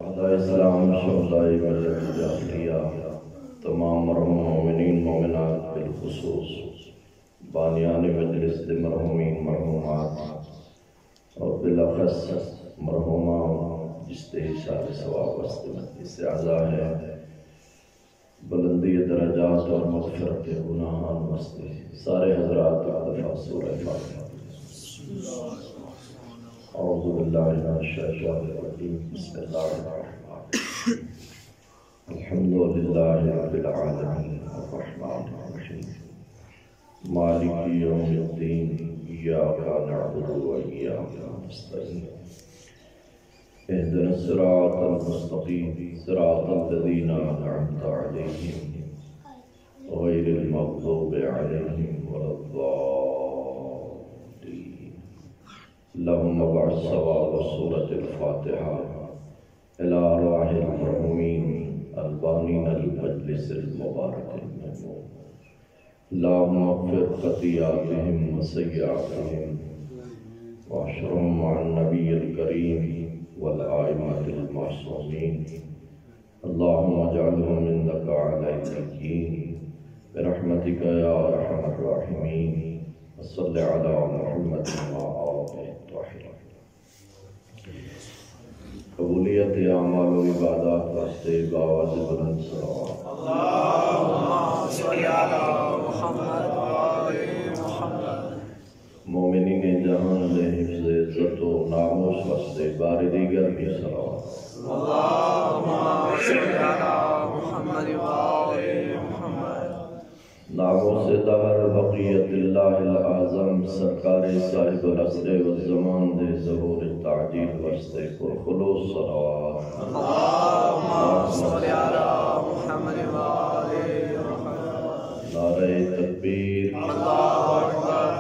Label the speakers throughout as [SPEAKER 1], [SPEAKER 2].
[SPEAKER 1] اسلام شہداء ملت جاہلیہ تمام مرحوم مومنین مومنات بالخصوص بانیان مجلس دے مرحومین مرحومات اور بالاخص مرحومہ جس دے اشارے ثواب واسطے استعاذہ ہے بلندی درجات اور مغفرت گناہان واسطے سارے حضرات دفعہ سورہ فاتحہ اعوذ باللہ من الشیطان الرجیم بسم اللہ الرحمن الرحیم الحمد للہ رب العالمین الرحمن الرحیم مالک یوم الدین ایاک نعبد و ایاک نستعین اهدنا الصراط المستقیم صراط الذین انعمت علیہم غیر المغضوب علیہم ولا الضالین اللهم ابعث ثواب سورة الفاتحة إلى أرواح المرحومين البانين المجلس المبارك الممنون اللهم اغفر خطيئاتهم وسيئاتهم واحشرهم مع النبي الكريم والآئمة المعصومين اللهم اجعلهم عندك على اليقين برحمتك يا أرحم الراحمين وصل على محمد وآله الطاهرين قبولیت اعمال و عبادات واسطے باواز بلند صلوات
[SPEAKER 2] اللهم صل على محمد وآل محمد
[SPEAKER 1] مومنین جہان دے حفظ عزت و ناموس واسطے بار دیگر بھی صلوات
[SPEAKER 2] اللهم صل على محمد وآل محمد
[SPEAKER 1] ناموس دہر بقیت اللہ العظم سرکار صاحب العصر والزمان دے ظہور تعجیل واسطے پرخلوص صلوات
[SPEAKER 2] اللهم صل على محمد وآل محمد
[SPEAKER 1] نعرہ تکبیر
[SPEAKER 2] اللہ اکبر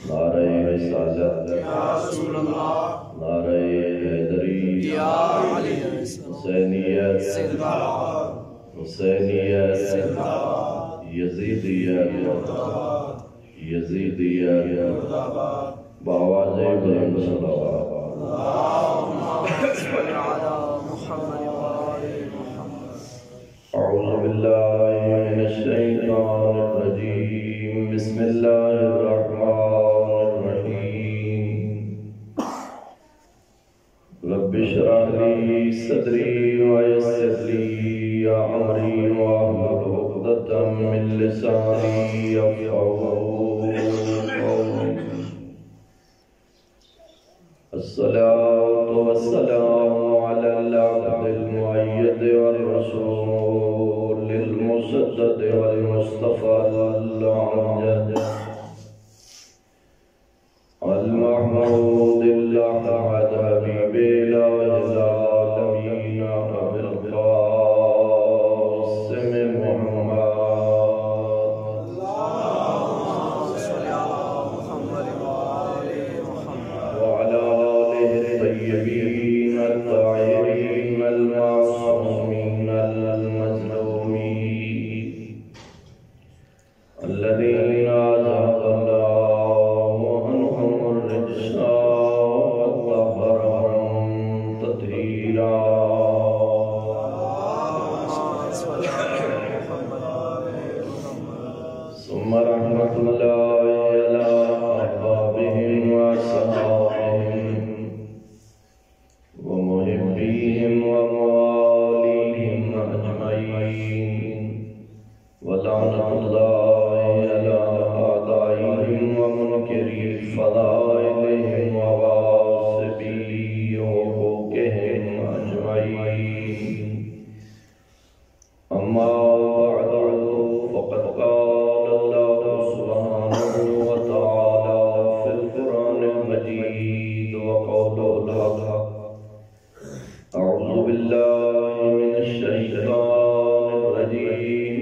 [SPEAKER 1] نعرہ رسالت
[SPEAKER 2] یا رسول اللہ
[SPEAKER 1] نعرہ حیدری
[SPEAKER 2] یا علی
[SPEAKER 1] حسینیت حسینیت یزیدیت یزیدیت بآواز بلند صلوات
[SPEAKER 2] اللهم صل على محمد وآل محمد
[SPEAKER 1] اعوذ باللہ من الشیطان الرجیم بسم اللہ الرحمن الرحیم رب اشرح لی صدری ویسر لی امری واحلل عقدۃ من لسانی یفقهوا قولی الصلاة والسلام على العبد المؤيد والرسول المسدد والمصطفى الأمجد المحمود الأحمد حبيب العالمين أبي القاسم محمد
[SPEAKER 2] اللهم صل على محمد وآل محمد
[SPEAKER 1] وعلى آله الطيبين الطاهرين المعصومين المظلومين الذين أذهب الله عنهم الرجس وطهرهم تطهيرا ثم رحمة الله على أحبابهم وأصحابهم ومحبيهم ومواليهم أجمعين ولعنة الله على أعدائهم ومنكري فضائلهم وغاصبي حقوقهم أجمعين أما بعد فقد قال الله سبحانه وتعالى في القرآن المجيد وقوله الحق أعوذ بالله من الشيطان الرجيم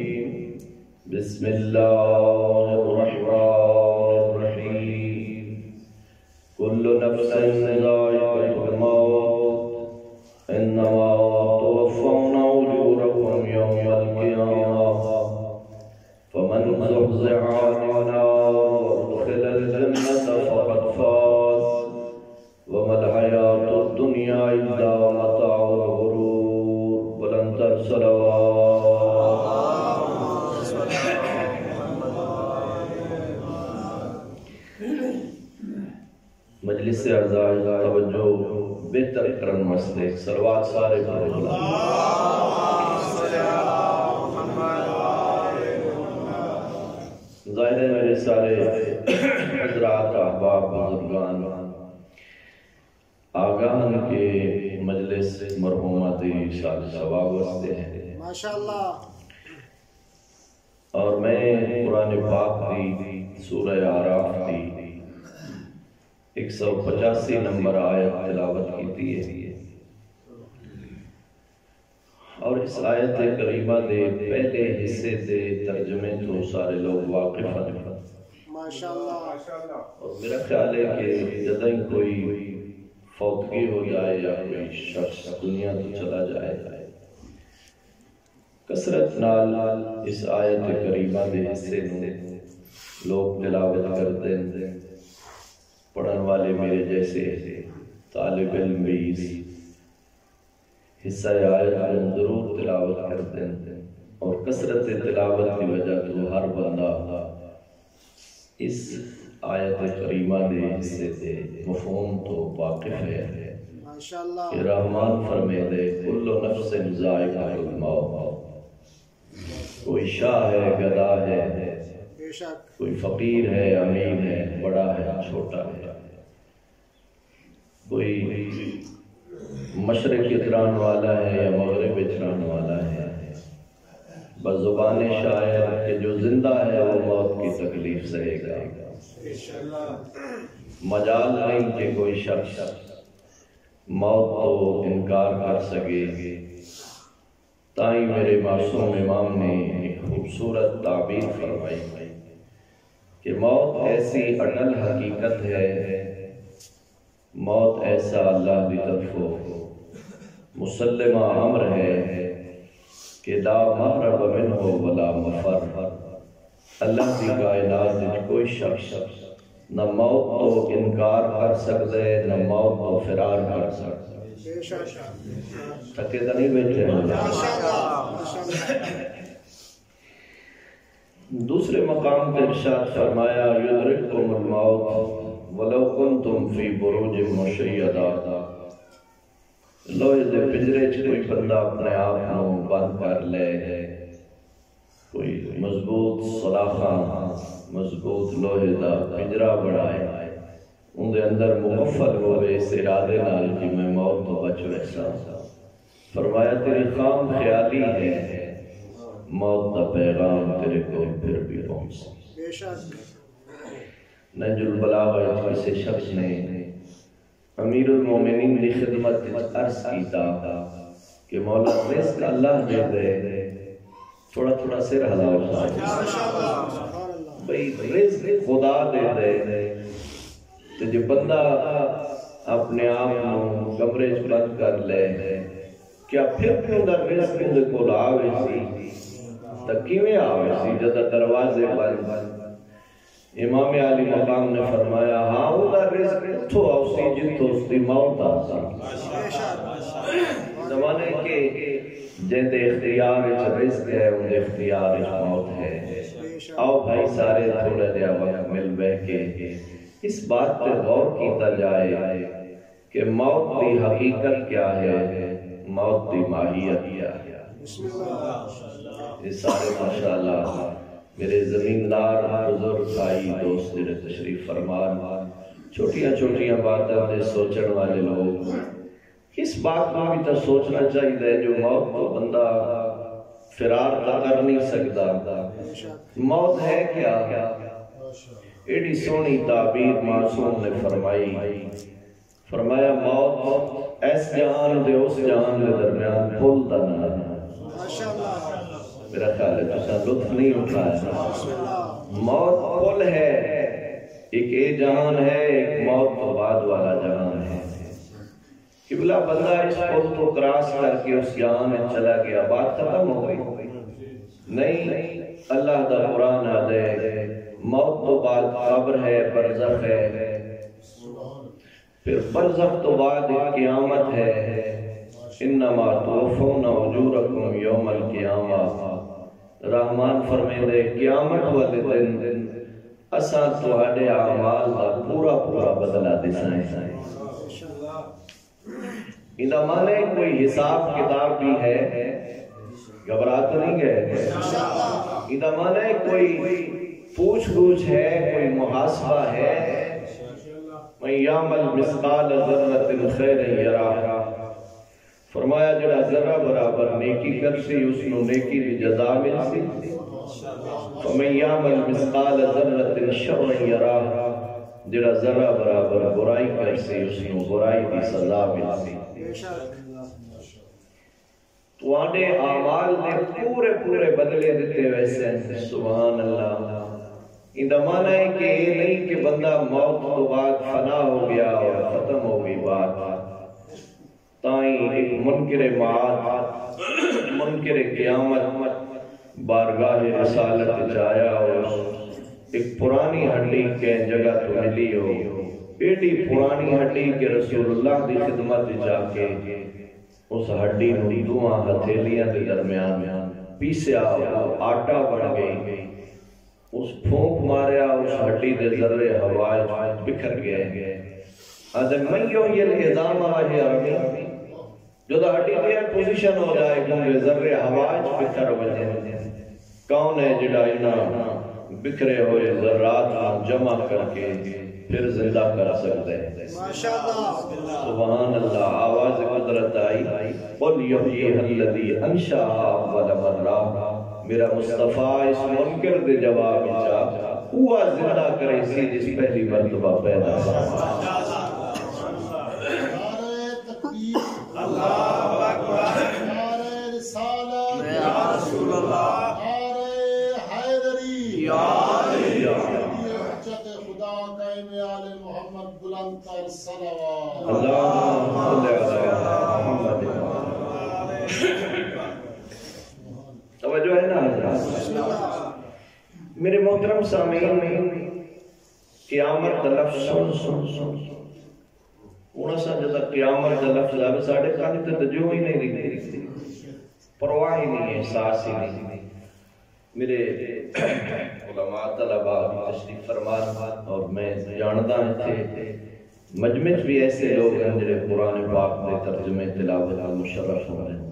[SPEAKER 1] بسم الله الرحمن الرحيم كل نفس ذائقة الموت إنما توفون أجوركم يوم القيامة فمن زحزح عن النار وادخل الجنة فقد فاز وما الحياة الدنيا إلا متاع الغرور کرن واسطے صلوات سارے پڑھو۔ ظاہر ہے میرے سارے حضرات احباب بزرگان آگاہن کے مجلس مرحومہ دی شاد ثواب واسطے ہیں
[SPEAKER 3] ماشاءاللہ۔
[SPEAKER 1] اور میں قرآن پاک دی سورہ اعراف دی 185 نمبر آیت تلاوت کی ہے، اور اس آیت کریمہ دے پہلے حصے دے ترجمے تو سارے لوگ واقف ہیں
[SPEAKER 3] ماشاءاللہ۔
[SPEAKER 1] اور میرا خیال ہے کہ جدہ کوئی فوتگی ہو جائے یا کوئی شخص دنیا تو چلا جائے، کثرت نال اس آیت کریمہ دے حصے نو لوگ تلاوت کرتے ہیں، پڑھن والے میرے جیسے طالب علم بھی حصہ آیت کو ضرور تلاوت کرتے ہیں، اور کثرت تلاوت کی وجہ تو ہر بندہ اس آیت کریمہ دے حصے دے مفہوم تو واقف ہے
[SPEAKER 3] ماشاءاللہ۔
[SPEAKER 1] کہ رحمان فرمے دے کل نفس ذائقہ الموت، کوئی شاہ ہے، گدا ہے،
[SPEAKER 3] بے شک،
[SPEAKER 1] کوئی فقیر ہے، امیر ہے، بڑا ہے، چھوٹا ہے، کوئی مشرق اتران والا ہے یا مغرب اتران والا ہے، بزبان شاعر کہ جو زندہ ہے وہ موت کی تکلیف سہے گا۔ مجال نہیں کہ کوئی شخص موت کو انکار کر سکے۔ تائیں میرے معصوم امام نے ایک خوبصورت تعبیر فرمائی کہ موت ایسی اٹل حقیقت ہے، موت ایسا اللہ کی طرف مسلمہ امر ہے کہ لا مہرب منہ ولا مفر، اللہ کی کائنات میں کوئی شخص نہ موت تو انکار کر سکتے نہ موت تو فرار کر سکتے۔
[SPEAKER 3] بے شک،
[SPEAKER 1] تھکے تو نہیں بیٹھے ہیں؟ دوسرے مقام پر ارشاد فرمایا یدرککم الموت ولو کنتم فی بروج مشیدہ، لوہے دے پنجرے چ کوئی بندہ اپنے آپ کو بند کر لے، کوئی مضبوط سلاخاں مضبوط لوہے دا پنجرا بنائے، ان دے اندر مقفل ہوئے اس ارادے نال کہ میں موت تو بچ ویسا، فرمایا تیری خام خیالی ہے، موت دا پیغام تیرے کو پھر بھی پہنچ۔
[SPEAKER 3] بے شک،
[SPEAKER 1] نہج البلاغہ کسی شخص نے امیر المومنین کی خدمت عرض کیتا کہ مولا رزق اللہ دے دے، تھوڑا تھوڑا سر ہلاؤ بھئی رزق خدا دے دے، تو جو بندہ اپنے آپ کو کمرے چ بند کر لے، کیا پھر بھی اندر رزق اندر کو آوے سی؟ تکیویں آوے سی جدہ دروازے بند؟ امام علی مقام نے فرمایا ہاں اندر رزق تو آوسی جتو اس دی موت آسی۔ زمانے کے جہد اختیار رزق ہے ان اختیار موت ہے۔ آؤ بھائی سارے تھوڑا دیا وقت مل بہ کے اس بات پر غور کیتا جائے کہ موت دی حقیقت کیا ہے، موت دی ماہیت کیا ہے۔ اس سارے ماشاءاللہ میرے زمیندار بزرگ بھائی دوست میرے تشریف فرمان، چھوٹیاں چھوٹیاں باتیں دے سوچن والے لوگ اس بات کو بھی تو سوچنا چاہیے جو موت کو بندہ فرار کر نہیں سکتا۔ موت ہے کیا؟ ایڈی سونی تعبیر معصوم نے فرمائی، فرمایا موت ایس جہان دے اس جہان دے درمیان پل دا نام ہے۔ میرا خیال ہے تسا لطف نہیں اٹھایا، موت پل ہے، ایک اے جہان ہے، ایک موت تو بعد والا جہان ہے۔ قبلہ بندہ اس پل کو کراس کر کے اس جہان میں چلا گیا، بات ختم ہو گئی نہیں۔ اللہ دا قرآن آدھے موت تو بعد قبر ہے، برزخ ہے، پھر برزخ تو بعد قیامت ہے۔ انما توفون اجورکم یوم القیامہ، رحمان فرمے دے قیامت والے دن اساں تواڈے اعمال دا پورا پورا بدلہ دسائیں۔ اندہ مانے کوئی حساب کتاب بھی ہے، گھبرا تو نہیں گئے؟ اندہ مانے کوئی پوچھ گوچھ ہے، کوئی محاسبہ ہے. من یعمل مثقال ذرۃ خیرا یرہ، فرمایا جڑا ذرہ برابر نیکی کرسی اس نو نیکی دی جزا ملسی. ومن یعمل مثقال ذرۃ شرا یرہ، جڑا ذرہ برابر برائی کرسی اس نو برائی دی سزا ملسی. تو آنے اعمال نے پورے پورے بدلے دیتے ویسے. سبحان اللہ. اندہ معنی ہے کہ یہ نہیں کہ بندہ موت تو بعد فنا ہو گیا اور ختم ہو گئی بات. تائیں ایک منکر معاد، منکر قیامت بارگاہ رسالت جایا اور ایک پرانی ہڈی کے جگہ تو ملی ہو، ایڈی پرانی ہڈی کے رسول اللہ دی خدمت جا کے اس ہڈی نو دوہاں ہتھیلیاں دے درمیان پیسیا آٹا بڑھ گئی. اس پھونک ماریا اس ہڈی دے ذرے ہوائے بکھر گئے. آدھے من یحیی العظام وہی رمیم، جو دا ہڈی دے پوزیشن ہو جائے کیونکہ ذرے ہوائے بکھر وجہ. کون ہے جڑا انہاں بکھرے ہوئے ذرات جمع کر کے پھر زندہ کر سکتے ہیں؟ سبحان اللہ. آواز قدرت آئی. قل یحییہا الذی انشأہا اول مرہ. میرا مصطفیٰ اس منکر دے جواب چاہ ہوا زندہ کرے سی جس پہلی مرتبہ پیدا ہوا.
[SPEAKER 2] اللہ اکبر. نعرہ رسالت یا رسول اللہ، نعرہ حیدری یا حجت خدا قائم آل محمد بلند تر صلوات.
[SPEAKER 1] اللہم صلی علی محمد. توجہ ہے نا حضرات؟ میرے محترم سامعین، قیامت کا لفظ سن انہاں سا جدا قیامت کا لفظ آوے ساڑھے کانی تے تجو ہی نہیں رکھتی، پرواہ ہی نہیں، احساس ہی نہیں. میرے علماء طلباء تشریف فرمان اور میں جاندہ تھے مجمع بھی ایسے لوگ ہیں جنہیں قرآن پاک دے ترجمے تلاوت مشرف ہو رہے ہیں.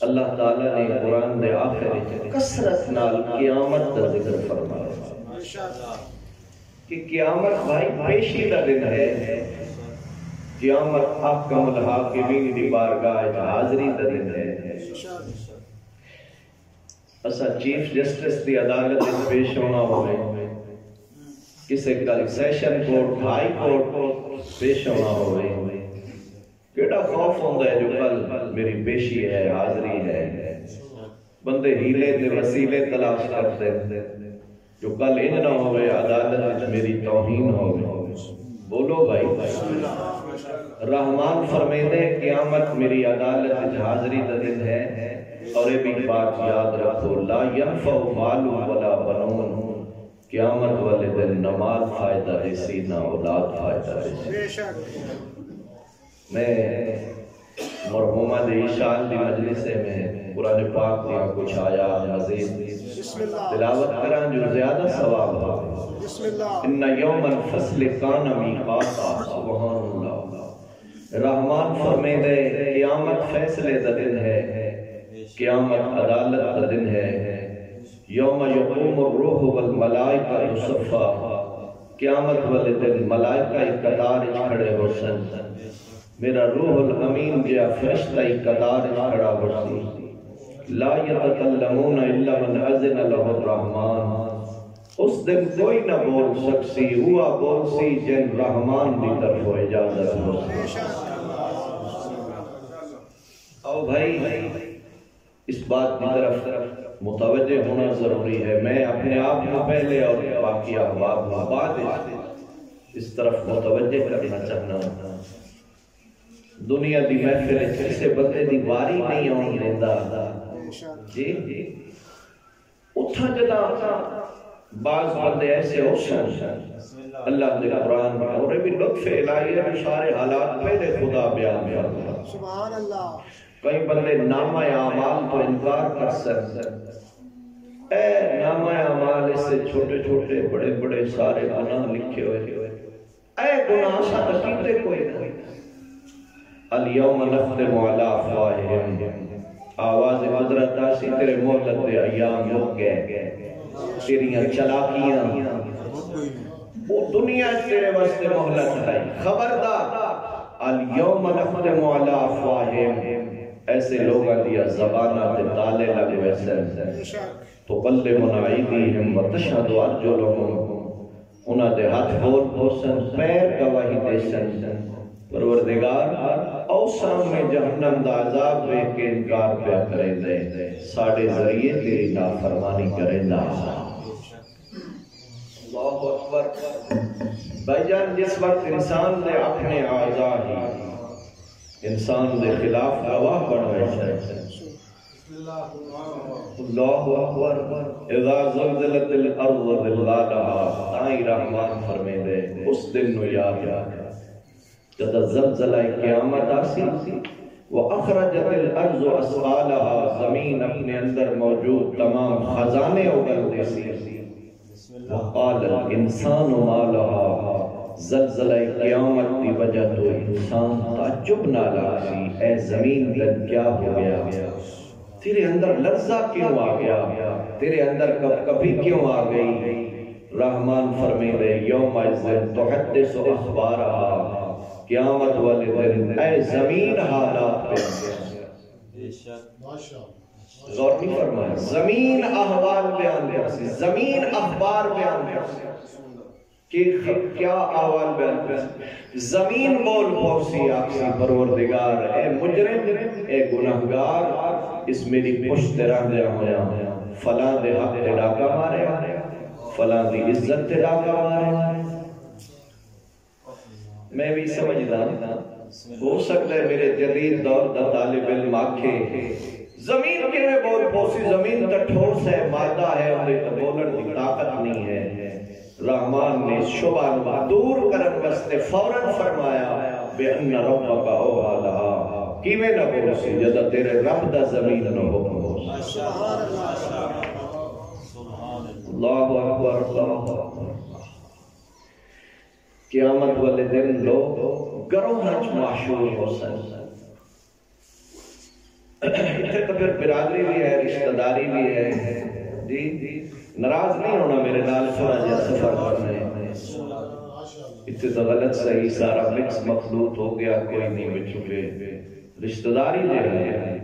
[SPEAKER 1] اللہ تعالیٰ نے قرآن دے آخر کثرت نال قیامت کا ذکر فرمایا کہ قیامت بھائی پیشی کا دن ہے. قیامت حکم الحاکمین دی بارگاہ حاضری کا دن ہے. اسا چیف جسٹس دی عدالت میں پیش ہونا ہوئے، کسے کل سیشن کورٹ ہائی کورٹ پیش ہونا ہوئے، کیڑا خوف ہوندہ ہے جو کل میری پیشی ہے، حاضری ہے. بندے ہیلے دے وسیلے تلاش کرتے جو کل انج نہ ہوئے عدالت میری توہین ہوئے. بولو بھائی. رحمان فرمیدے قیامت میری عدالت حاضری دا دن ہے. اور یہ بھی بات یاد رکھو، لا ینفع مال ولا بنون. قیامت والے دن نہ مال فائدہ رسی نہ اولاد فائدہ رسی. میں مرحومہ دی شان دی مجلس میں قرآن پاک دیا کچھ آیا مزید تلاوت کران جو زیادہ ثواب ہو. ان یوم الفصل کان میقاتا. سبحان اللہ. رحمان فرمیدے قیامت فیصلے دا دن ہے، قیامت عدالت کا دن ہے. یوم یقوم الروح والملائکہ صفا. قیامت والے دن ملائکہ قطار کھڑے ہو سن. میرا روح الامین جیا فرشتہ قطار کھڑا ہو سی. لا یتکلمون الا من اذن له الرحمن. اس دن کوئی نہ بول سکسی، ہوا بول سی جن رحمان دی طرف اجازت ہو سی. او بھائی اس بات کی طرف متوجہ ہونا ضروری ہے. میں اپنے آپ کو پہلے اور باقی احباب بعد اس طرف متوجہ کرنا چاہنا. دنیا دی محفل کسے بندے دی واری نہیں آن لیندہ جی. اتھا جدا بعض بندے ایسے ہو سن اللہ دے قرآن میں اور بھی لطف الہی ہے سارے حالات پہلے خدا بیان کرتا.
[SPEAKER 3] سبحان اللہ.
[SPEAKER 1] کئی بندے نامہ اعمال تو انکار کر سکتے. اے نامہ اعمال اس سے چھوٹے چھوٹے بڑے بڑے سارے گناہ لکھے ہوئے. اے گناہ سا تکیتے کوئی نہیں. الیوم نختم علی افواہہم، آواز قدرت آسی تیرے مہلت دے ایام ہو گئے، تیریاں چلاکیاں وہ دنیا تیرے واسطے مہلت ہے، خبردار الیوم نختم علی افواہہم، ایسے لوگاں دیا زبانہ تے تالے لگے ویسے تو قلبنا ایدیہم وتشہد ارجلہم، انہاں دے ہاتھ بول پوسن پیر گواہی دیسن، پروردگار اوسام میں جہنم دا عذاب بے کے انکار پہ کریں دے، ساڑھے ذریعے تیری نافرمانی کریں دا۔ اللہ اکبر۔ بھائی جان جس وقت انسان دے اپنے اعضاء ہی انسان دے خلاف گواہ بنوے سے، اللہ اکبر، اذا زلزلت الارض زلزالہا، تائیں رحمان فرمے دے اس دن نو یاد رکھ جب زلزلہ قیامت آسی وَأَخْرَجَتِ الْأَرْضُ أَسْقَالَهَا، زمین اپنے اندر موجود تمام خزانے اگل دیسی، وَقَالَ الْإِنسَانُ مَا لَهَا، زلزلہ قیامت دی وجہ تو انسان تعجب نہ لاسی، اے زمین تن کیا ہو گیا، تیرے اندر لرزہ کیوں آ گیا، تیرے اندر کبھی کیوں آ گئی؟ رحمان فرمے دے یوم اذن تحدث اخبارہا، قیامت والے دن اے زمین حالات پہ غور نہیں فرمایا، زمین احوال بیان کرسی، زمین اخبار بیان کرسی کہ کیا احوال بیان کرسی، زمین بول پوسی آکسی پروردگار اے مجرم اے گناہگار، اس میری پشت رہ دیا ہویا، فلاں دے حق تے ڈاکہ مارے، فلاں دی عزت تے ڈاکہ مارے۔ میں بھی سمجھدا ہو سکتا ہے میرے جدید دور دا طالب علم آکھے زمین کے میں بول پوسی، زمین تا ٹھوس ہے، مادہ ہے، انہیں تا بولن کی طاقت نہیں ہے۔ رحمان نے شبہ دور کرن واسطے فوراً فرمایا بِأَنَّ رَبَّكَ أَوْحَىٰ لَهَا، کیویں نہ بولسی جدہ تیرے رب دا زمین نہ حکم ہو۔ اللہ اکبر، اللہ اکبر۔ قیامت والے دن لوگ گروہ ہنچ معشور ہو سن، اتنے تو پھر برادری بھی ہے، رشتہ داری بھی ہے، جی ناراض نہیں ہونا میرے نال تھوڑا جا سفر کرنے، اتنے تو غلط صحیح سارا مکس مخلوط ہو گیا، کوئی نہیں بچوں پہ رشتہ داری دے رہے ہیں۔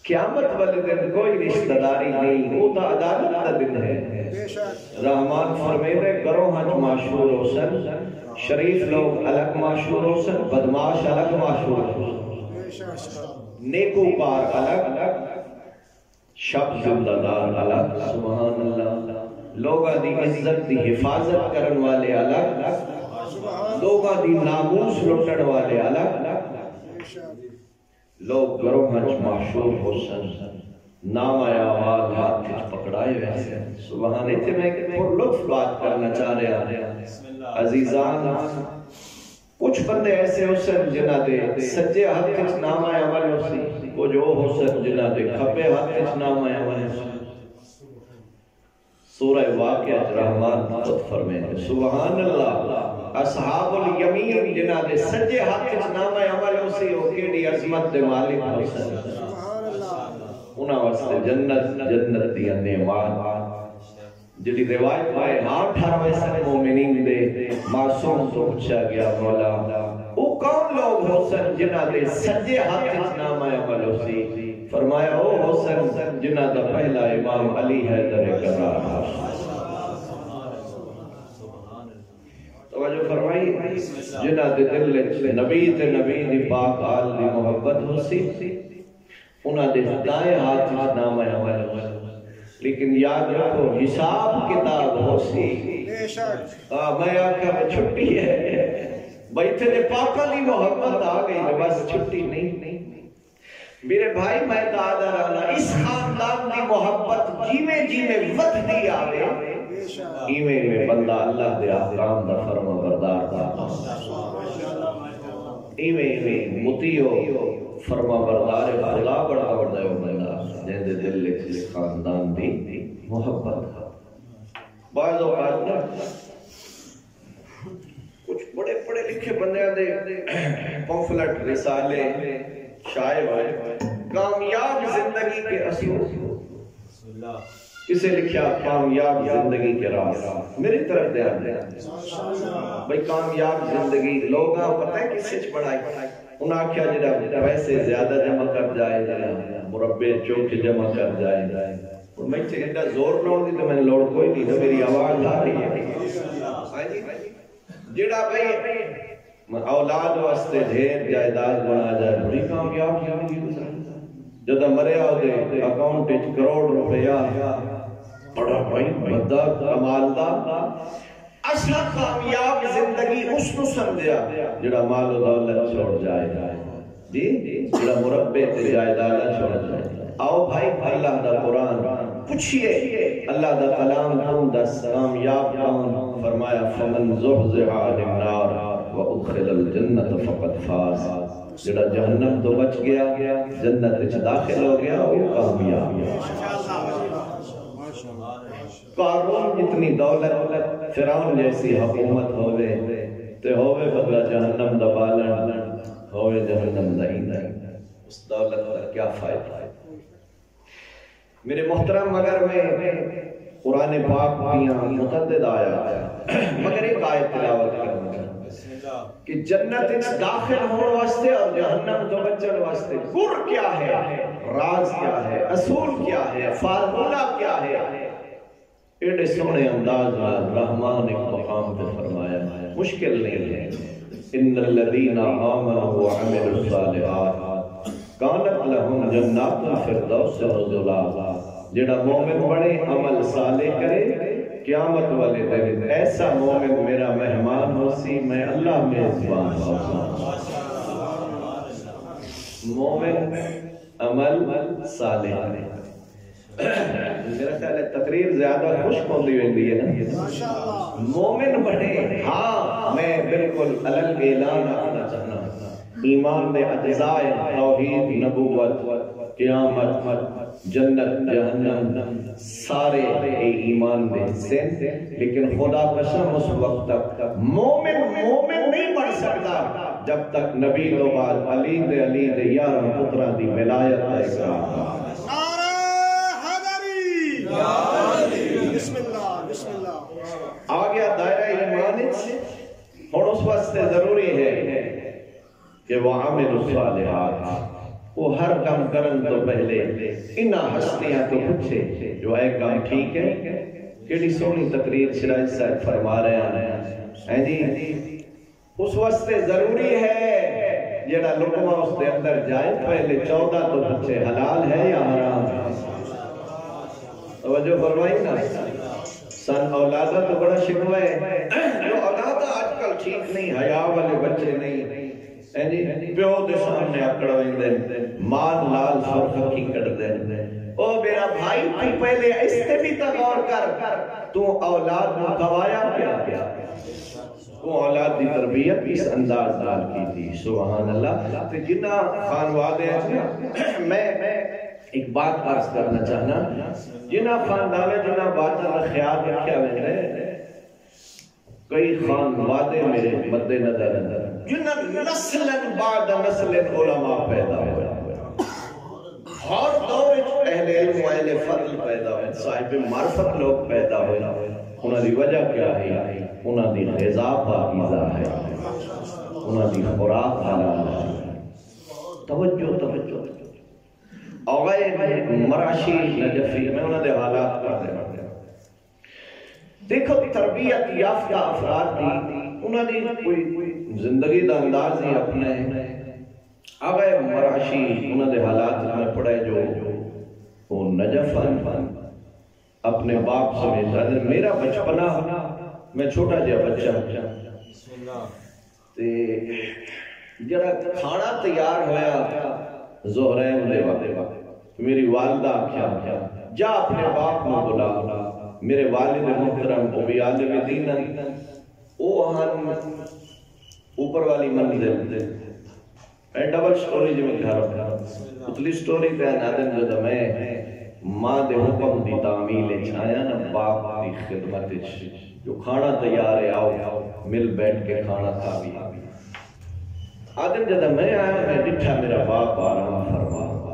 [SPEAKER 1] قیامت والے دن کوئی رشتہ داری نہیں، وہ تو عدالت کا دن ہے۔ رحمان فرمے دے گروہ ہنچ معشور ہو سن، شریف لوگ الگ معشور ہو سن، بدماش الگ معشور ہو سن، نیکوکار الگ، شب زندہ دار الگ، سبحان اللہ، لوگاں دی عزت دی حفاظت کرن والے الگ، لوگاں دی ناموس لٹن والے الگ، لوگ گروہ ہنچ معشور ہو سن، نام آیا آواز ہاتھ کچھ پکڑائے ویسے، سبحان اتنے میں ایک لطف بات کرنا چاہ رہا ہے عزیزان، کچھ بندے ایسے ہو سن جنہ دے سجے ہاتھ کچھ نام آیا عمل ہو سی، وہ جو ہو سن جنہ دے کھپے ہاتھ کچھ نام آیا عمل ہو سی۔ سورہ واقعہ رحمان خود فرمے سبحان اللہ، اصحاب الیمین جنہ دے سجے ہاتھ کچھ نام آیا عمل ہو سی، وہ کیڑی عظمت دے مالک ہو سن، انہاں واسطے جنت دیا نعمات، جڑی روایت میں 18 مومنین دے معصوم تو پوچھا گیا مولا وہ کون لوگ ہو سن جنہ دے سجے ہاتھ وچ نام عمل ہو سی، فرمایا وہ ہو سن جنہ دا پہلا امام علی حیدر کرار، توجہ فرمائی، جنہ دے دل وچ نبی تے نبی دی پاک آل دی محبت ہو سی، انہاں دے دائیں ہاتھ وچ نام عمل ہو سی، لیکن یاد رکھو حساب کتاب ہو سی، میں آکھا میں چھٹی ہے، بیٹھے دے پاکا لی محبت آ گئی، بس چھٹی نہیں۔ میرے بھائی میں دادا رہنا، اس خاندان دی محبت جیویں جیویں وقت دی آوے، ایویں میں بندہ اللہ دے احکام دا فرما بردار دا، ایویں مطیع فرما بردار خدا بڑا بڑا بندہ جن دے دل اس خاندان دی محبت۔ بعض اوقات کچھ بڑے پڑھے لکھے بندے دے پمفلٹ رسالے شائع ہوئے کامیاب زندگی کے اصول کسے لکھیا کامیاب زندگی کے راز میری طرف دھیان دے بھئی کامیاب زندگی لوگاں پتہ ہے کس سے بڑھائی انہاں آکھیا جڑا پیسے زیادہ جمع کر جائے مربع چوک جمع کر جائے اور میں چاہتا زور لاؤں دی تو میں لوڑ کوئی نہیں تو میری آواز آ رہی ہے جڑا بھئی اولاد واسطے ڈھیر جائیداد بنا جائے بڑی کامیاب زندگی گزارے جدہ مریا دے اکاؤنٹ وچ کروڑ روپیہ بڑا بھائی بندہ کمالدہ اصلا کامیاب زندگی اس نو سمجھیا جڑا مال و دولت چھوڑ جائے جی جڑا مربع تے جائیداد چھوڑ جائے آؤ بھائی اللہ دا قرآن پوچھئے اللہ دا کلام کون دس کامیاب کون فرمایا فمن زحزح عن النار وادخل الجنت فقد فاز جڑا جہنم تو بچ گیا جنت وچ داخل ہو گیا وہ کامیاب قارون جتنی دولت فرعون جیسی حکومت ہوئے تے ہوئے بدلا جہنم دا بالن ہوئے جہنم دا ایندھن اس دولت کا کیا فائدہ ہے میرے محترم مگر میں قرآن پاک دیاں متعدد آیات مگر ایک آیت تلاوت کرنا کہ جنت اس داخل ہونے واسطے اور جہنم تو بچن واسطے گر کیا ہے راز کیا ہے اصول کیا ہے فارمولہ کیا ہے ایڈے سونے انداز رحمان ایک مقام پہ فرمایا مشکل نہیں ہے ان الذین آمنوا وعملوا الصالحات کانت لہم جنات الفردوس نزلا جڑا مومن بڑے عمل صالح کرے قیامت والے دن ایسا مومن میرا مہمان ہو سی میں اللہ میزبان ہو مومن عمل صالح میرا خیال ہے تقریر زیادہ خشک ہوتی ہوئی ہے نا مومن بڑھے ہاں میں بالکل علل اعلان آنا چاہنا ایمان دے اجزاء توحید نبوت قیامت جنت جہنم سارے ایمان دے حصے لیکن خدا قسم اس وقت تک مومن نہیں بڑھ سکتا جب تک نبی تو بعد علی دے یارہ پترہ دی ولایت ہے
[SPEAKER 3] بسم اللہ
[SPEAKER 1] آ گیا دائرہ ایمان سے اور اس واسطے ضروری ہے کہ وہ عامل الصالحات وہ ہر کام کرن تو پہلے انہاں ہستیاں تو پوچھے جو اے کام ٹھیک ہے کیڑی سونی تقریر شراج صاحب فرما رہے ہیں جی اس واسطے ضروری ہے جڑا لقمہ اس دے اندر جائے پہلے 14 تو بچے حلال ہے یا حرام توجہ فرمائی نا سن اولادہ تو بڑا شکوہ ہے جو اولادہ آج کل ٹھیک نہیں حیا والے بچے نہیں پیو دے سامنے اکڑ ویندے مال لال سرخ کی کٹ دے او میرا بھائی تو پہلے اس تے بھی غور کر تو اولاد نو گوایا کیا وہ اولاد دی تربیت اس انداز نال کی تھی سبحان اللہ تے جنہ خانوادے ہیں میں ایک بات عرض کرنا چاہنا جنہ خاندان جنہ باتاں کا خیال رکھیا ویندے کئی خانوادے میرے مد نظر جنہ نسل بعد نسل علماء پیدا ہوئے ہر دور اہل علم و اہل فضل پیدا ہوئے صاحب معرفت لوگ پیدا ہوئے انہاں دی وجہ کیا ہے انہاں دی غذا پاکیزہ ہے انہاں دی خوراک حلال ہے توجہ آغائے مراشی نجفی میں انہوں نے حالات کر دے دیکھو تربیت یافتہ افراد دی انہوں نے کوئی زندگی دا انداز ہی اپنے آغائے مراشی انہوں نے حالات میں پڑھے جو وہ نجف اپنے باپ سمیت میرا بچپنا میں چھوٹا جا بچہ جڑا کھانا تیار ہویا زہرین دے وقت میری والدہ کیا جا اپنے باپ میں بلا میرے والد محترم ابی عالم دین اوہن اوپر والی منزل ڈبل سٹوری جو میں گھر اتلی سٹوری پہ نادن جو میں ماں دے حکم دی تعمیل چھایا نا باپ دی خدمت جو کھانا تیار ہے آؤ مل بیٹھ کے کھانا کھا بھی آدم جب میں آیا میں ڈٹھا میرا باپ آرام فرما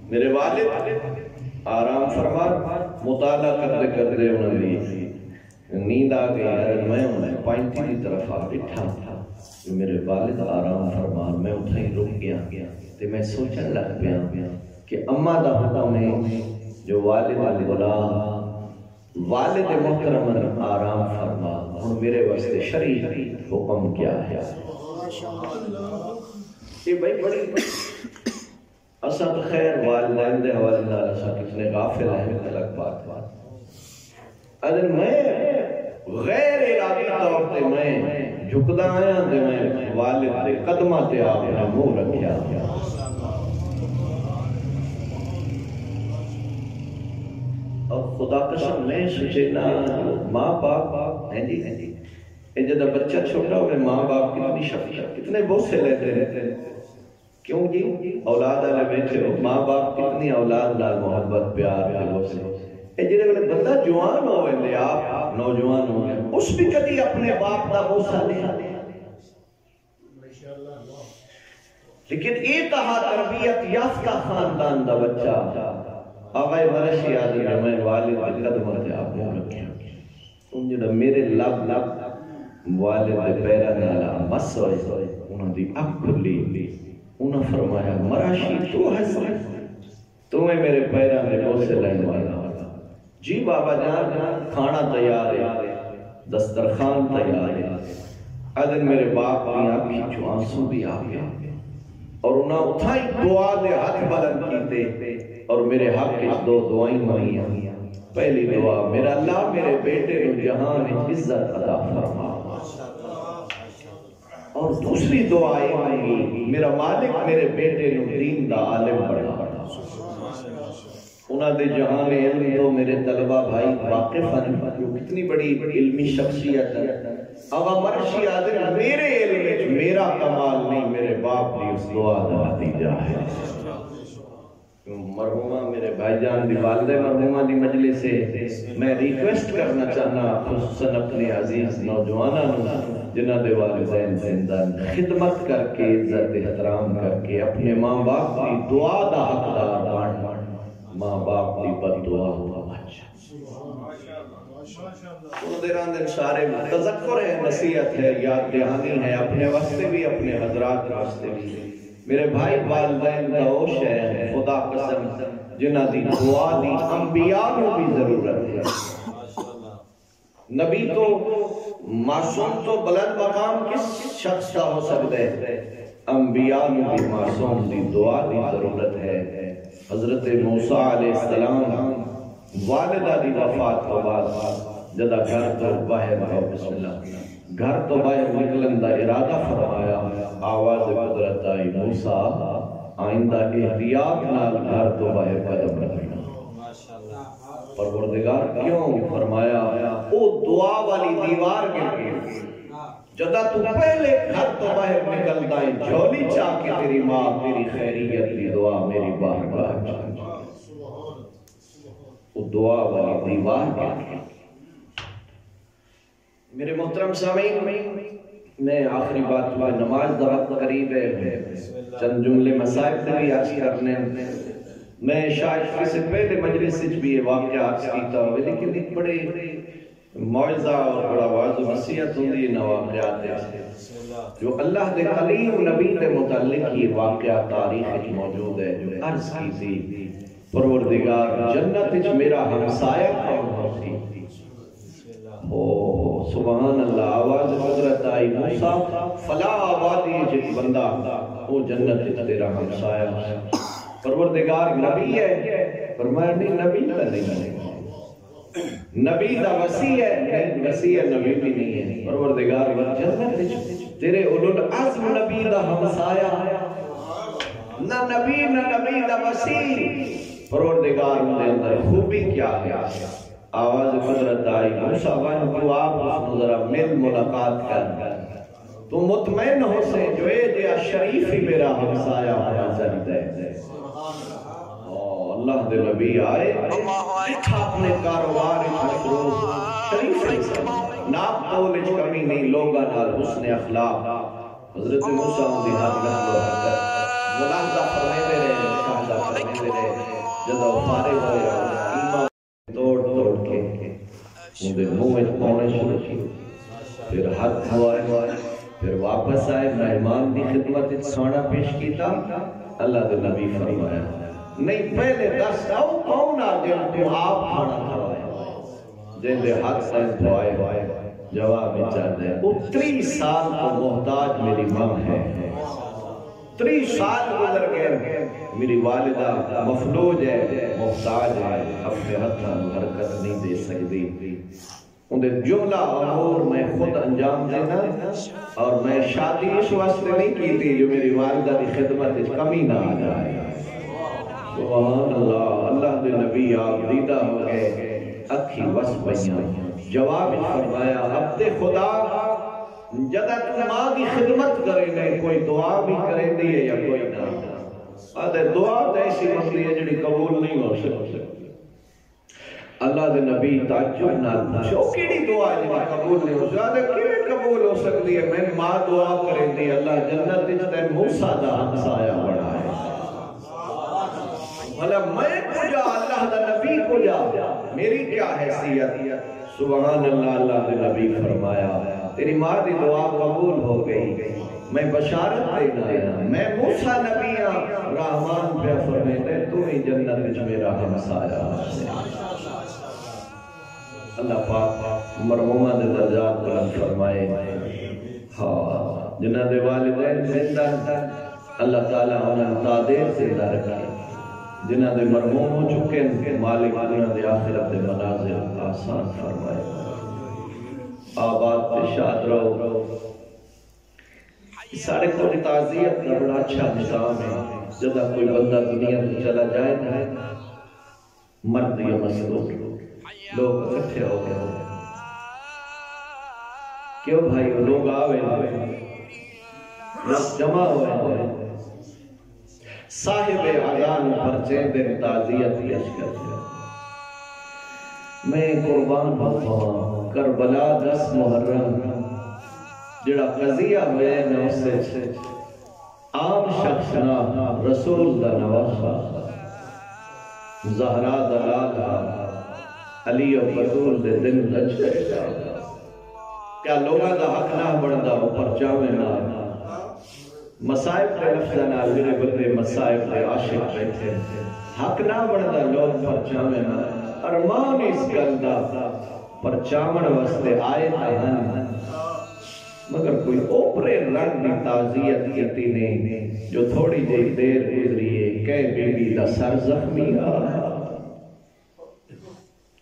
[SPEAKER 1] میرے والد آرام فرما مطالعہ کرتے کرتے انہوں نے نیند آ گئی میں انہیں پائنٹی کی طرف آ ڈٹھا تھا جو میرے والد آرام فرما میں اتھا ہی رک گیا تو میں سوچن لگ پیا کہ اماں دا حکم ہے جو والد غلام والد محترم آرام فرما اور میرے واسطے شرعی حکم کیا ہے یہ بھائی بڑی اساں تو خیر والدین دے حوالے نال اساں کتنے غافل ہیں الگ بات اگر میں غیر ارادی طور تے میں جھکدا آیا تے میں والد دے قدماں تے آ کے منہ رکھیا اور خدا قسم میں سوچے نا ماں باپ ہیں جی جب بچہ چھوٹا ہوئے ماں باپ کتنی شفقت کتنے بوسے لیتے رہتے کیوں جی اولاد والے بیٹھے ہو ماں باپ کتنی اولاد نال محبت پیار کے بوسے جڑے ویلے بندہ جوان ہوئے آپ نوجوان ہو گئے اس بھی کبھی اپنے باپ کا بوسا لیا لیکن یہ کہا تربیت یافتہ خاندان دا بچہ آغای مرشی آدھی میں والد قدمہ تے آپ نے رکھیا ان جڑا میرے لب والد پیرا نالا مس ہوئے انہوں دی اب کھلی انہوں فرمایا مراشی تو ہے تمہیں میرے پیرا میں بوسے لین والا جی بابا جان کھانا تیار ہے دسترخوان تیار ہے ادن میرے باپ کی آنکھی جو آنسو بھی آ گیا اور انہوں اتھائی دعا دے ہاتھ بلند کیتے اور میرے حق اس دو دعائیں مائیاں پہلی دعا میرا اللہ میرے بیٹے کو جہان عزت عطا فرما اور دوسری دعا یہ مانگی میرا مالک میرے بیٹے کو دین دا عالم بنا انہاں دے جہان علم تو میرے طلبہ بھائی واقف ہیں جو کتنی بڑی علمی شخصیت ہے آغا مرشی آدم میرے علم میرا کمال نہیں میرے باپ نے اس دعا دا نتیجہ ہے مرحومہ میرے بھائی جان دی والدہ مرحومہ دی مجلس سے میں ریکویسٹ کرنا چاہنا خصوصاً اپنے عزیز نوجوانہ جنہ دے والدین زندان خدمت کر کے عزت احترام کر کے اپنے ماں باپ کی دعا دا حقدار بان ماں باپ کی بد دعا ہوا ان دیران دن سارے تذکر ہے نصیحت ہے یاد دہانی ہے اپنے واسطے بھی اپنے حضرات واسطے بھی میرے بھائی والدین دوش ہے خدا قسم جنہ دی دعا دی انبیاء کو بھی ضرورت ہے نبی تو معصوم تو بلند مقام کس شخص کا ہو سکتا ہے انبیاء کو بھی معصوم دی دعا دی ضرورت ہے حضرت موسیٰ علیہ السلام والدہ دی وفات کو بعد جدہ گھر تو باہر بسم اللہ گھر تو باہر نکلن دا ارادہ فرمایا آواز قدرت آئی موسیٰ آئندہ احتیاط نال گھر تو باہر قدم رکھنا پروردگار کیوں فرمایا او دعا والی دیوار کے جدہ تو پہلے گھر تو باہر نکلتا ہے جھولی چاہ کے تیری ماں تیری خیریت دی دعا میری بارگاہ او دعا والی دیوار کے میرے محترم سامعین میں آخری بات ہوا نماز دا وقت قریب ہے چند جملے مسائل سے بھی عرض کرنے میں شاید اس سے پہلے مجلس سے بھی یہ واقعہ عرض کیتا ہوئے لیکن ایک بڑے معجزہ اور بڑا واضح نصیحت ہوندی ان واقعات ہے جو اللہ دے کلیم نبی دے متعلق یہ واقعہ تاریخ موجود ہے جو عرض کی تھی پروردگار جنت وچ میرا ہمسایہ کون ہوتی سبحان اللہ آواز قدرت آئی موسیٰ فلا آبادی جس بندہ وہ جنت تیرا ہمسایہ پروردگار نبی ہے فرمایا نہیں نبی کا نہیں نبی دا وسیع ہے وسیع نبی بھی نہیں ہے پروردگار جنت تیرے اولو العزم نبی دا ہمسایہ نہ نبی دا وسیع پروردگار دے اندر خوبی کیا ہے آواز قدرت آئی موسیٰ تو آپ اس نظرہ مل ملاقات کر تو مطمئن ہو سے جو اے جیا شریف ہی میرا ہمسایہ ہونا چاہتا ہے اللہ دے نبی آئے اٹھا اپنے کاروبار مصروف شریف ناپ تولج کمی نہیں لوگا نال حسن اخلاق حضرت موسیٰ دی حد نحل و حرکت ملاحظہ فرمیدے رہے مشاہدہ فرمیدے رہے جدہ فارغ ہوئے ایمان توڑ توڑ کے مجھے مومن پونے شروع کی پھر حد ہوئے پھر واپس آئے مہمان دی خدمت کھانا پیش کیتا اللہ دے نبی فرمایا نہیں پہلے دس آؤ کون آ جن تو آپ کھانا کھوائے جن دے حد سائن دعائے جواب میں چاہتے ہیں 30 سال کو محتاج میری ماں ہے 30 سال گزر گئے میری والدہ مفلوج ہے محتاج ہے اپنے ہتھاں حرکت نہیں دے سکتی انہیں جملہ امور میں خود انجام دینا اور میں شادی اس واسطے نہیں کی تھی جو میری والدہ کی خدمت کمی نہ آ جائے سبحان اللہ اللہ دے نبی آپ دیدہ ہو گئے اکھی وس پہیاں جواب فرمایا عبد خدا جدہ تو ماں کی خدمت کرے گئے کوئی دعا بھی کرے دیئے یا کوئی نہ آدھے دعا تو ایسی مسئلہ ہے جڑی قبول نہیں ہو سکتی اللہ دے نبی تعجب نہ پوچھو کیڑی دعا جی قبول نہیں ہو سکتی کیڑے قبول ہو سکتی ہے میں ماں دعا کریں دی اللہ جنت جتے موسیٰ دا ہمسایا بڑھا ہے مطلب میں کجا اللہ دا نبی کجا میری کیا حیثیت سبحان اللہ اللہ دے نبی فرمایا تیری ماں دی دعا قبول ہو گئی میں بشارت دینا ہے میں موسیٰ نبی رحمان پہ فرمیتے تو ہی جنت وچ میرا ہمسایا اللہ پاک مرحومہ دے درجات بلند فرمائے ہاں جنہ دے والدین زندہ اللہ تعالیٰ انہیں تعدیر زندہ رکھے جنہ دے مرحوم ہو چکے ہیں مالک جنہ دے آخرت دے مناظر آسان فرمائے آباد پہ شاد رہو سارے کو تعزیت کا بڑا اچھا نظام ہے جدہ کوئی بندہ دنیا میں چلا جائے نا مرد یا مسلوک لوگ اکٹھے ہو گئے کیوں بھائی لوگ آوے لوگ جمع ہوئے صاحب اذان پر چیندن تعزیت پیش کرتے میں قربان بھاؤں کربلا 10 محرم جڑا قضیہ ہوئے نا اس سے عام شخصنا رسول دا نواسا زہرا دلالہ علی و بطول دے دن لچ گئے کیا لوگا دا حق نہ بڑھدا ہو پرچاوے نہ مسائب کے لفظنا میرے بلدے مسائب کے عاشق بیٹھے حق نہ بڑھدا لوگ پرچاوے نہ ارمان اس گلدہ پرچاون واسطے آئے تہن مگر کوئی اوپرے رنگ دی تعزیت کیتی نہیں جو تھوڑی دیر گزریے کہیں بی بی دا سر زخمی آ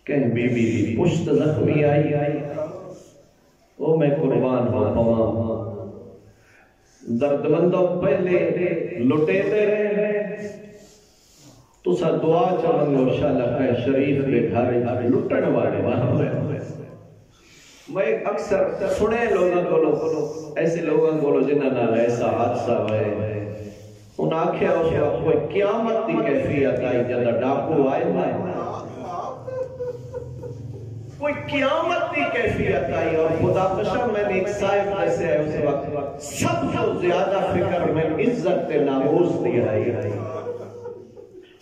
[SPEAKER 1] کہیں بی بی دی پشت زخمی آئی وہ میں قربان ہوا درد مندوں پہلے لٹے دے رہے تو سا دعا چلنگو شالہ شریف کے گھر لٹن والے وہاں ہوئے میں اکثر سنے لوگوں کو ایسے لوگوں کو جنہاں نال ایسا حادثہ ہوئے ان آنکھیں اس وقت کوئی قیامت دی کیفیت آئی جدہ ڈاکو آئے نا کوئی قیامت کی کیفیت آئی اور خدا قسم میں نے ایک صاحب جیسے ہے اس وقت سب سے زیادہ فکر میں عزت ناموس دی آئی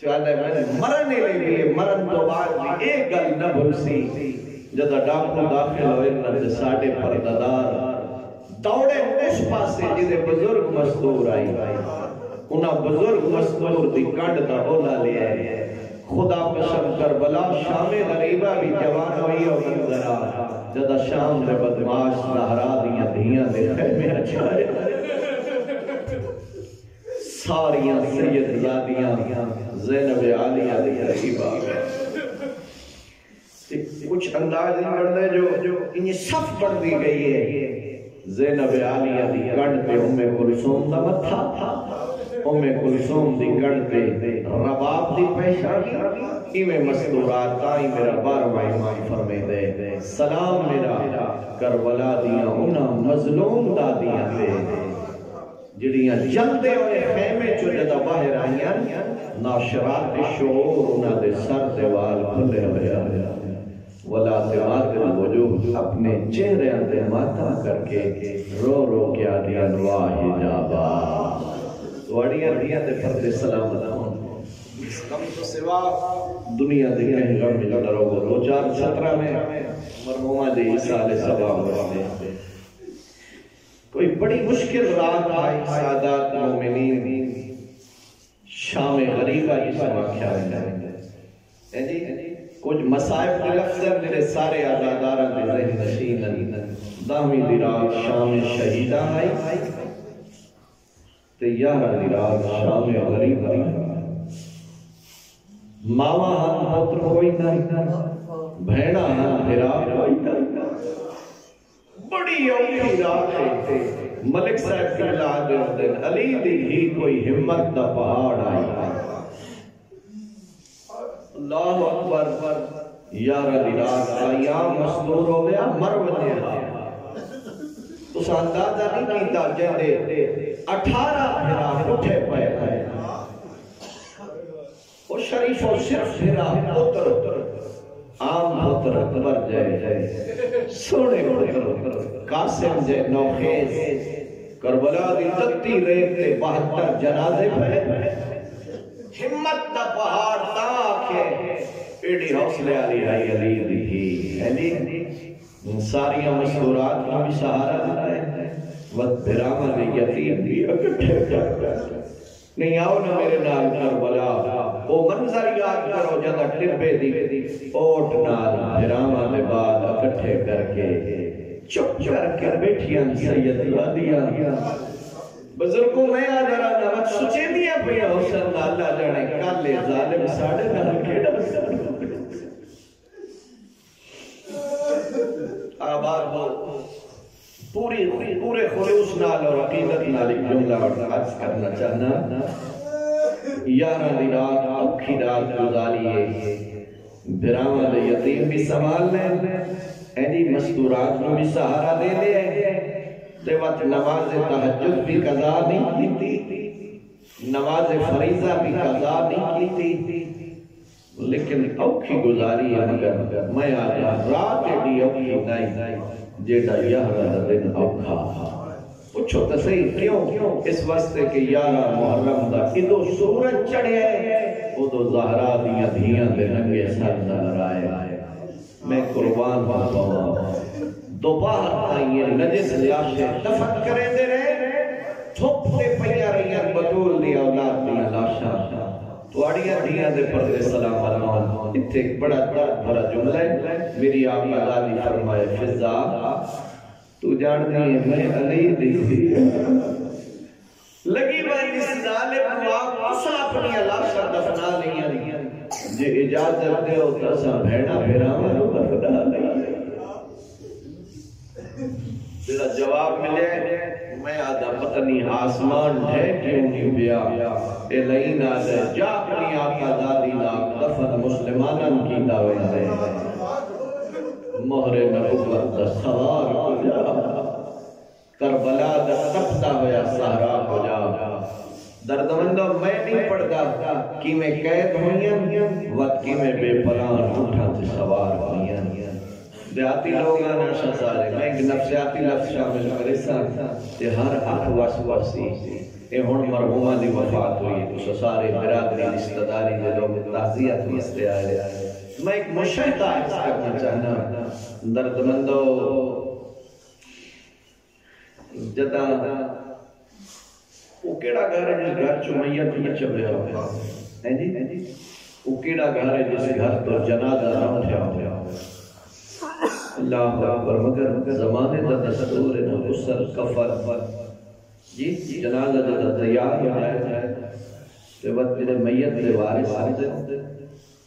[SPEAKER 1] چاہتا ہے میں نے مرنے لے لیے مرن تو بعد بھی ایک گل نہ بھلسی جدہ ڈاکو داخل ہوئے نہ ساڑھے پردادار دوڑے اس پاسے جدے بزرگ مصدور آئی انہاں بزرگ مصدور دی کانڈ دا اولا لے آئے خدا قسم کربلا شام غریبہ بھی جوان ہوئی اور منظرہ جدہ شام میں بدماش زہرا دیاں دھیاں دے خیمے اچھائے ساریاں سید زادیاں زینب عالیہ دی غریبہ کچھ انداز نہیں بڑھتے جو انہیں صف بڑھ دی گئی ہے زینب عالیہ دی گھڑ پہ کلثوم دا متھا تھا کلثوم دی گھڑ پہ رباب دی پیشانی میں مستورات آئی میرا بارواں امام فرمے دے سلام میرا کربلا دیاں انہاں مظلوم دا دیاں دے جڑیاں جلدے ہوئے خیمے چو جدہ باہر آئیاں ناشرات شعور انہاں دے سر دیوال کھلے ہوئے ولاتمات الوجوہ اپنے چہرے اندر ماتم کر کے رو رو کے آدیان واحد آبا وڑیاں دیاں دے پردے سلامت ہوں کم تو سوا دنیا دے کہیں غم مل رہو گو 2017 میں مرحومہ دے عیسیٰ علیہ السلام کوئی بڑی مشکل رات آئی سادات مومنین شام غریبہ جس واقعہ ہے جی کچھ مصائب کی لفظ میرے سارے آزادارہ دے ذہن نشین دامی دی رات شام شہیدہ آئی تیارہ دی رات شام غریبہ ماما ہم پتر کوئی نہ بھیڑا ہم بھیرا کوئی نہ بڑی اوکی رات ہے ملک صاحب کی لاد دن علی دی ہی کوئی ہمت دا پہاڑ آئی اللہ اکبر یارہ دی رات ایام مصدور ہو گیا مرونے اس اندازہ نہیں کیتا جہدے 18 بھیرا اٹھے پہ وہ شریف و صرف بھیرا پتر عام پتر اکبر جائے سونے پتر قاسم جائے نوخیز کربلا دی تتی ریت تے 72 جنازے پہ ہمت دا پہاڑ تاکھے ایڈی حوصلے علی علی دی ساریاں مشہورات کا بھی سہارا دیتا ہے وقت بھرامہ نے یتیم بھی اکٹھے کر نہیں آؤ نہ میرے نال کربلا وہ منظر یاد کرو جدہ ٹرپے دی اوٹ نال بھرامہ نے بعد اکٹھے کر کے چپ کر کے بیٹھیاں سید وادیاں بزرگوں میں آدھرا نمت سچے دیا پہ حسن اللہ جانے کالے ظالم ساڑے نہ کھیڑا آباد ہو پورے خلوص نال اور عقیدت نال ایک جملہ عرض کرنا چاہنا یارہ دی رات اوکھی رات گزاریے بھرامہ دے یتیم بھی سنبھال لیں اینی مستورات میں بھی سہارا دے لے تے وقت نماز تہجد بھی قضا نہیں کی نماز فریضہ بھی قضا نہیں کی لیکن اوکھی گزاری ہے مگر میں آجا رات بھی اوکھی نہیں جیڑا یارہ دن اوکھا پوچھو تسہی کیوں اس واسطے کہ یارہ محرم دا ادو سورج چڑھے او دو زہرا دیا دھیاں دے ننگے سر نظر آئے میں قربان پاؤں دوبار آئیے نجس لاشے دفن کرے دے رہے تھوپ دے پہیا رہیاں بطول دی اولاد دی لاشا توڑیاں دیاں دے پردے سلام علیہ اتھے ایک بڑا بڑا جملہ ہے میری آقا دادی فرمائے فضا تو جانتی ہے میں علی دی لگی بھائی اس ظالم واقع اسا اپنی لاشا دفنا لیا جے اجازت دے ہو تسا بھیڑا بھیرامہ رو بفدا لیا جیسا جواب ملے میں آدھا پتنی آسمان ہے کیوں نہیں بیا اے لئین آدھا جا اپنی آقا دادی لاک دفن مسلمانن کی دعوے دے مہر نبوت دا سوار ہو جا کربلا دا تفتہ ہویا سہرا ہو جا دردمندہ میں نہیں پڑھتا کی میں قید ہوئیاں وقت کی میں بے پلان اٹھا سے سوار ہوئیاں دیاتی لوگ آنا شہزارے میں ایک نفسیاتی لفظ شامل کرسا کہ ہر حق واسواسی اے ہون مرحومہ دی وفات ہوئی تو سارے برادری رشتداری دے لوگ تعزیت مستے آئے میں ایک مشاہدہ عرض کرنا چاہنا دردمندو جدا وہ کیڑا گھر ہے جس گھر چمیت بچہ بیا ہویا ہے جی وہ کیڑا گھر ہے جس گھر تو جنازہ نہ اٹھیا ہویا اللہ اکبر مگر زمانے دا دستور ہے نا اسر کفر جی جنازہ دا تیار ہو جائے کہ وقت میرے میت دے وارث آتے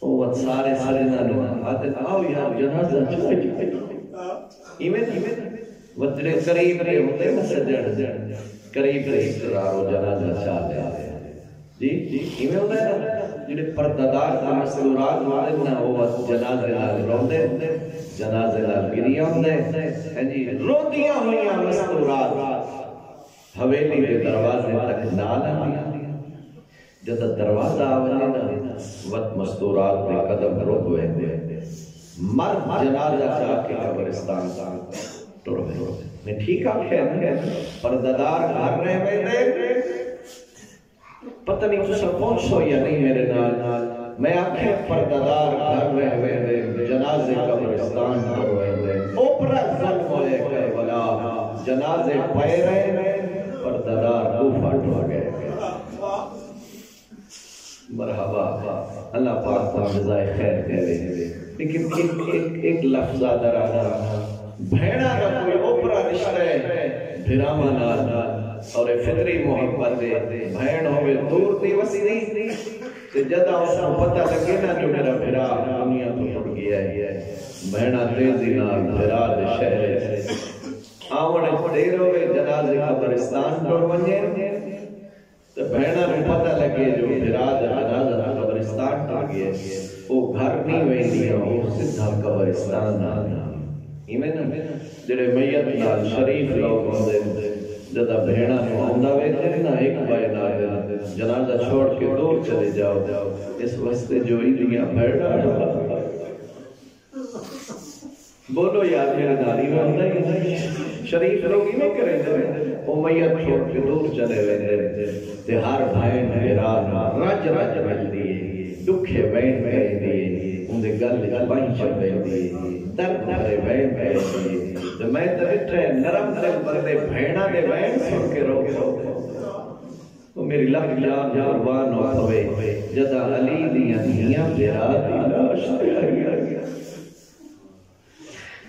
[SPEAKER 1] وہ وقت سارے نا آتے آؤ یار جنازہ چکے ایمیں وقت میرے قریب رہے ہوتے مسجد قریب رشتدار و جنازہ چاہتے آتے جی ایمیں ہوتا ہے نا جنہیں پردادار کا مسئلورات ہوتے نا وہ جنازے نال روندے جنازے نال گریاں ہوندے روندیاں ہوئیاں مسئلورات حویلی کے دروازے تک نال آنی جب دروازہ آونے نا وقت مستورات میں قدم رک ہوئے مرد جنازہ چاہ کے قبرستان ٹر گئے میں ٹھیک آکھے پردادار گھر رہے میں پتہ نہیں تسا پہنچو یا نہیں میرے نال میں آکھے پردادار گھر رہے جنازے قبرستان ٹر گئے اوپرا ظلم ہوئے کربلا جنازے پائے رہے پردادار کوفہ ٹر گئے مرحبا اللہ پاک کو جزائے خیر کرے لیکن ایک لفظ آدھر آدھر بھیڑا کا کوئی اوپرا رشتہ ہے بھراما نال اور فطری محبت ہے بھین ہوئے دور دی وسی نہیں کہ جدہ اس کو پتہ لگے نا جو میرا بھرا دنیا تو ٹوٹ گیا ہے بھیڑا تیزی نال بھرا دے شہر آوڑے دیر ہوئے جنازے قبرستان ٹور ونجے تو بھیڑا میں پتہ لگے جو بھرا دے جنازہ قبرستان ٹور گیا وہ گھر نہیں ہوئی دیا وہ سدھا قبرستان آنا ایمین جڑے میت نال شریف لوگ ہوندے جدا بھیڑا نو آندا ویندے نا ایک بائے نال جنازہ چھوڑ کے دور چلے جاؤ اس واسطے جو ایدیاں بھیڑا بولو یار میرے ناری ہوندہ ہی شریف لوگ ہی نہیں کریں دے وہ میت چھوڑ کے دور چلے ویندے تے ہر بھائی میرا رج رج مل دیئے دکھے بین بین دیئے اندے گل بائیں چل بین دیئے درد بھرے بین بین دیئے تو میں تو اٹھے نرم دل بندے بھیڑا دے بین سن کے رو تو میری لگ جان قربان ہو پوے جدا علی دیاں دیاں پیرا دی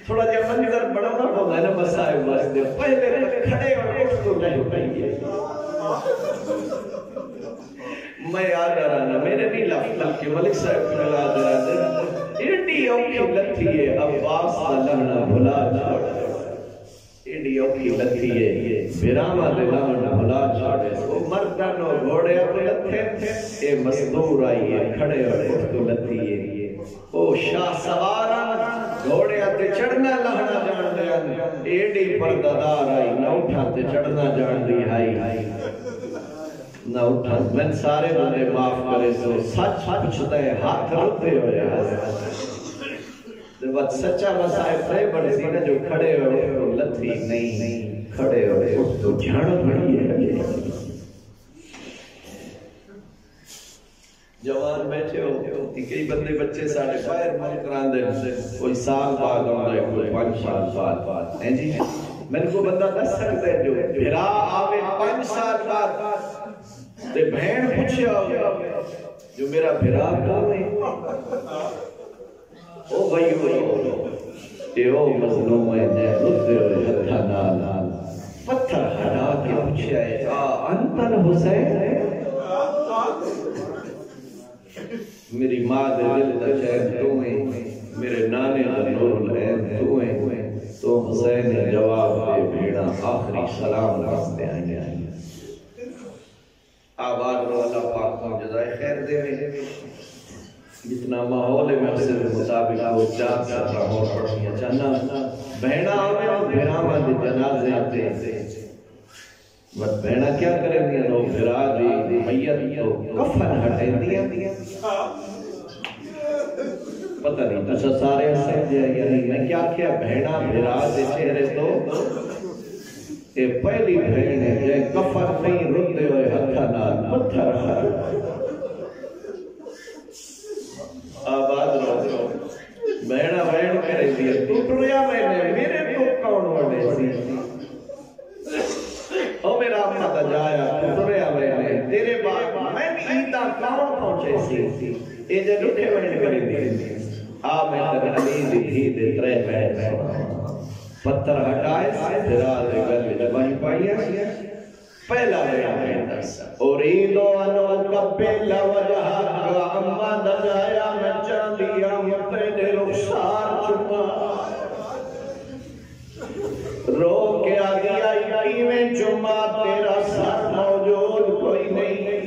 [SPEAKER 1] تھوڑا جا منظر بڑا نہ ہوگا نا مسائل واسطے پہلے تک کھڑے اور اٹھ تو نہیں پائیے میں یاد آ رہا نا میرے بھی لفظ کے ملک صاحب کی یاد آ رہا ایڈی اوکی لتھی ہے عباس لہنا بھلا چھوڑے ایڈی اوکی لتھی ہے بیراما دے لہنا بھلا چھوڑے وہ مردن و گھوڑے اپنے لتھے اے مصدور آئی ہے کھڑے اور اٹھ تو لتھی ہے او شاہ سوارا گھوڑے آتے چڑھنا لہنا جان دیا ایڈی پردادار آئی نہ اٹھاتے چڑھنا جان دی آئی نہ اٹھا میں سارے بندے معاف کرے سو سچ پوچھتا ہے ہاتھ روتے ہو جائے بات سچا مسائل پرے بڑے سی نا جو کھڑے ہو لتھی نہیں کھڑے ہو تو جھاڑ بڑی ہے جوان بیٹھے ہو کئی بندے بچے ساڑھے باہر مل کران دے کوئی سال بعد آنے کوئی 5 سال بعد ہیں جی میں کو بندہ دس سکتا ہے جو بھرا آوے 5 سال بعد تے بہن پوچھے آگے جو میرا بھرا کھاوے او بھائی ہو اے او مظلوم ہے نے رتے ہوئے ہتھا نال پتھر ہٹا کے پوچھے آئے انتن حسین میری ماں دے دل دا چین تو ہیں میرے نانے دا نور العین تو ہیں تو حسین نے جواب دے بھیڑا آخری سلام راستے آئیں آباد رو اللہ پاک کو جزائے خیر دے جتنا ماحول ہے محسن مطابق وہ چاہ سکتا ہوں پڑھنیا چاہنا بہنا آمیں اور بہنا ماں جنازے آتے ہیں بس بہنا کیا کریں دیا نو بھرا دی میت تو کفن ہٹیں دیا پتہ نہیں تو سارے سمجھ جائے یا نہیں میں کیا بہنا بھرا دے چہرے تو اے پہلی بہن ہے جائے کفن نہیں رندے ہوئے ہتھا نال پتھر ہر آباد رو بہنا بہن کرے دیا ٹوٹ ریا میں نے میرے تو کون وڑے سی او میرا مدہ جایا ٹوٹ ریا میں نے تیرے بعد میں بھی ایدہ کون پہنچے سی اے جے لٹھے بہن کرے دیا میں تک علی دی تھی دے ترے بہن پتھر ہٹائے پھرا دے گل جبائی پائی ہے پہلا بہن اریدو انو قبل وجہا اما دجایا میں چاندیا مطید رخصار چکا رو کے آگی آئی میں چما تیرا سر موجود کوئی نہیں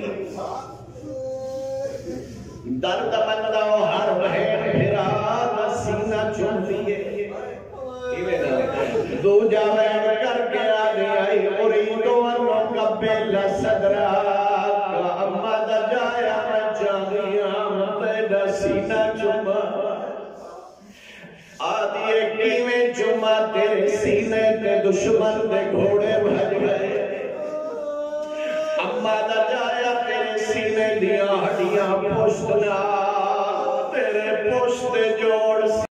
[SPEAKER 1] درد بندہ ہر بہن پھرا سینہ چون دیئے دو جاوین کر کے آگے آئی اریدو انو قبل صدرہ اما دجایا میں چاندیا مطید سینہ چما آدھی کیویں جمعہ تیرے سینے تے دشمن دے گھوڑے بھج گئے اما دا جایا تیرے سینے دیاں ہڈیاں پشت نہ تیرے پشت جوڑ